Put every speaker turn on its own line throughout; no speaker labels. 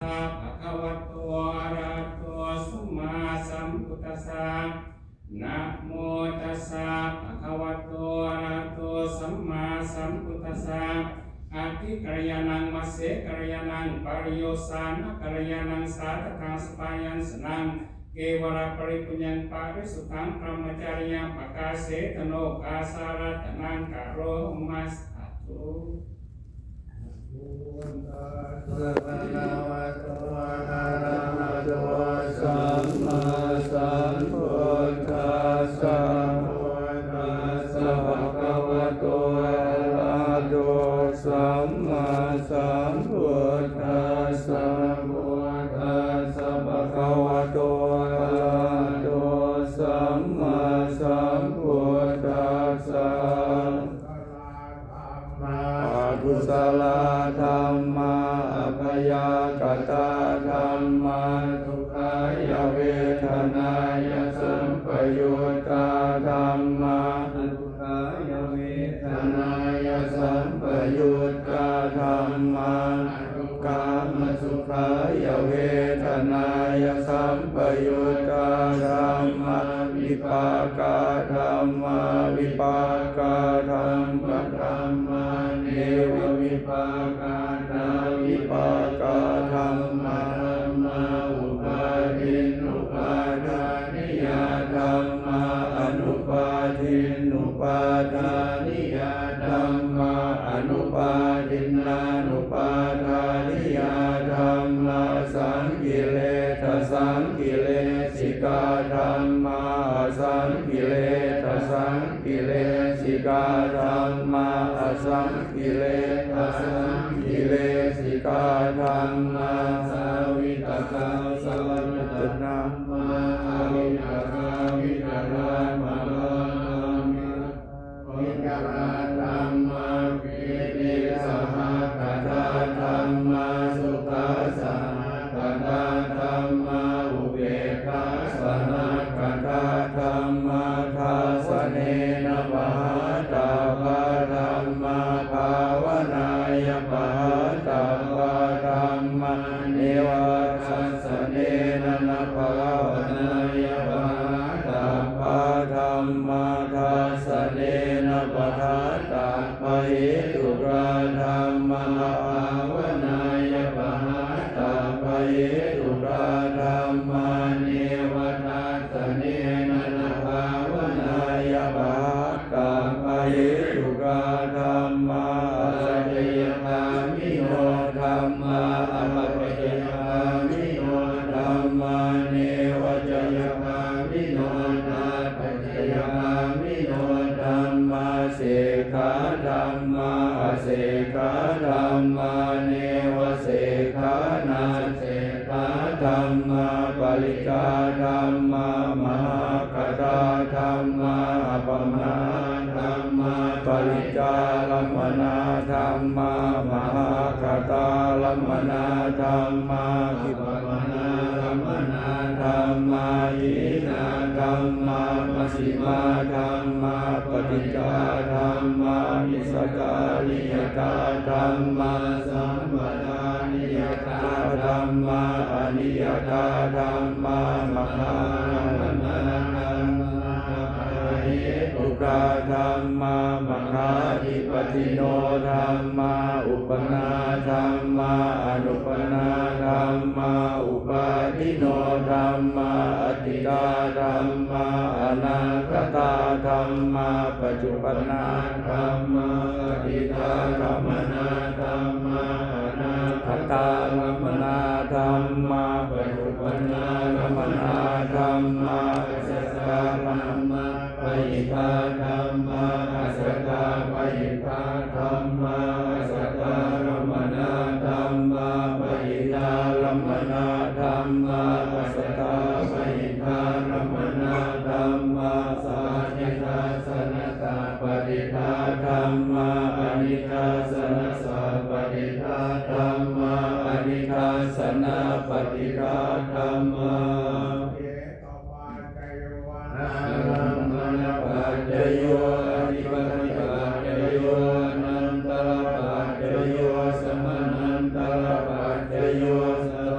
ภะคะวะโตอะระหะโตสัมมาสัมพุทธัสสะนะโมตัสสะภะคะวะโตอะระหะโตสัมมาสัมพุทธัสสะอะทิกัลยาณังมัสเสกัลยาณังปริโยสานะกัลยาณังสาธคังสปายันสนังเกวราปริปุญญังปาริสุทังพรหมจาริยังปกาเสตโนกาสารัตนังกะโรมัสสะตุ
สัมมาสัมพุทธัสสะภะคะวะโตอะระหะโตสัมมาสัมพุทธัสสะภะคะวะโตอะระหะโตสัมมาสัมพุทธัสสะอกุศลธรรมะอภยกตาธรรมะทุกขายเวทนายสัมปยุตตาธรรมะทุกขายเวทนายสัมปยุตตาธรรมะกามสุขายเวทนายสัมปยุตตาธรรมะวิปากาธรรมะวิปากาธรรมะธรรมะเนววิปากานาวิปากาธรรมะธรรมะอุปาทินอุปาทานิยธรรมะอนุปาทินอุปาทานิยธรรมะอนุปาทินานุปาทานิยธรรมะสังกิเลสสังกิเลสิกาธรรมะสังกิเลสสังกิเลสิกาธรรมะสังกิเลสสังกิเลสิกาธรรมะสาวิตกาสวิตนามาวิตกาวิตรามะโลวิตราธรรมะวินิสหกตาธรรมะสุขาสหกตาธรรมะอุเบกขาสหกตาธรรมะทาสเนนะปหาตาภาธรรมะภาวนายปหาตาภาธรรมะเนวทัสสเนนะนะภาวนายปหาตาภาธรรมะทัสสเนนะปหาตาภะเหตุราธรรมะภาวนายปหาตาภะเหตุราธรรมะเนวทัสสเนนะนะภาวนายปหาตาภะเหตุราธรรมะสัจยคามิโนธรรมะอภัพยคามิโนธรรมะเนวจยคามิโนนาปัจจยคามิโนธรรมะเสขาธรรมะเสขาธรรมะเนวเสขานาเสขาธรรมะปริกาธรรมะมหากตาธรรมะปมาธรรมะปริกาลัมมนาธรรมะมหากตาลัมมนาธรรมะกิปมนาลัมมนาธรรมะยินาธรรมะมัชฌิมาธรรมะปฏิจจาธรรมะนิสกาลิยตาธรรมะสัมปทานิยตาธรรมะอนิยตาธรรมะมหาลัมมนาธรรมะตุกาธรรมะมหาธิปติโนธรรมะอุปนาธรรมะอนุปนาธรรมะอุปาทิโนธรรมะอติตาธรรมะอนาคตาธรรมะปัจจุบันนาธรรมะอดีตาธรรมนาธรรมะอนาคตาธรรมนาธรรมะปัจจุบันนาธรรมนาธรรมะสัสสะธรรมะปยิทาธรรมะสัตตาปยิทาธรรมะสัตตาลัมมนาธรรมะปยิทาลัมมนาธรรมะสัตตาปยิทาลัมมนาธรรมะสัจจิตาสนะตาปฏิทาธรรมะอนิทาสนะสัพปฏิทาธรรมะอนิทาสนะปฏิทาธรรมะปัจจโยอธิปติปัจจโยนันตระปัจจโยสมนันตระปัจจโยสต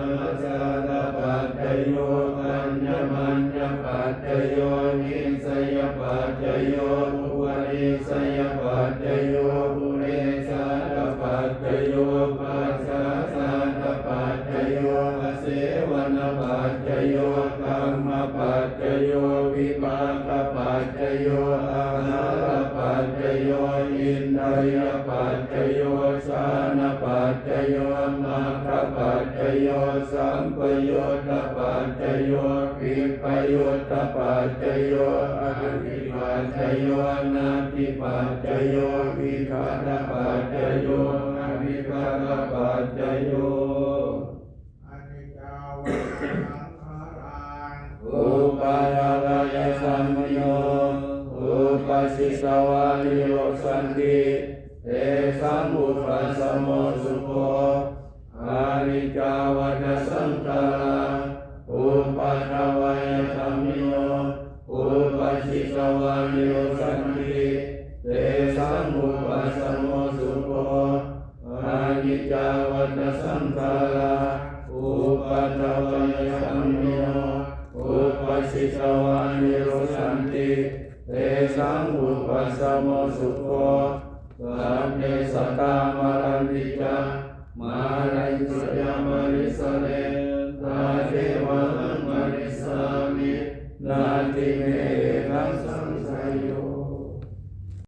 โยสัมปยุตตปัจจโยวิปยุตตปัจจโยอภิปัจจโยนาทิปัจจโยวิคัตปัจจโยอภิคัตปัจจโย
อนิจจาวัฏสังขารัง
อุปายายสัมโยอุปัสสิสวานิโรสันติเตสัมมุปัสสโมสุโภอนิจจาวัฏสังขาราอุปัฏฐวายธัมมิโยอุปัสสิสวานิโรสันติเตสัมมุปัสสโมสุโภอนิจจาวัฏสังขาราอุปัฏฐวายธัมมิโยอุปัสสิสวานิโรสันติเตสัมมุปัสสโมสุโภสัพเพสัตตามารันติจามารันติยามาริสเลตาเทวะมาริสามินาติเม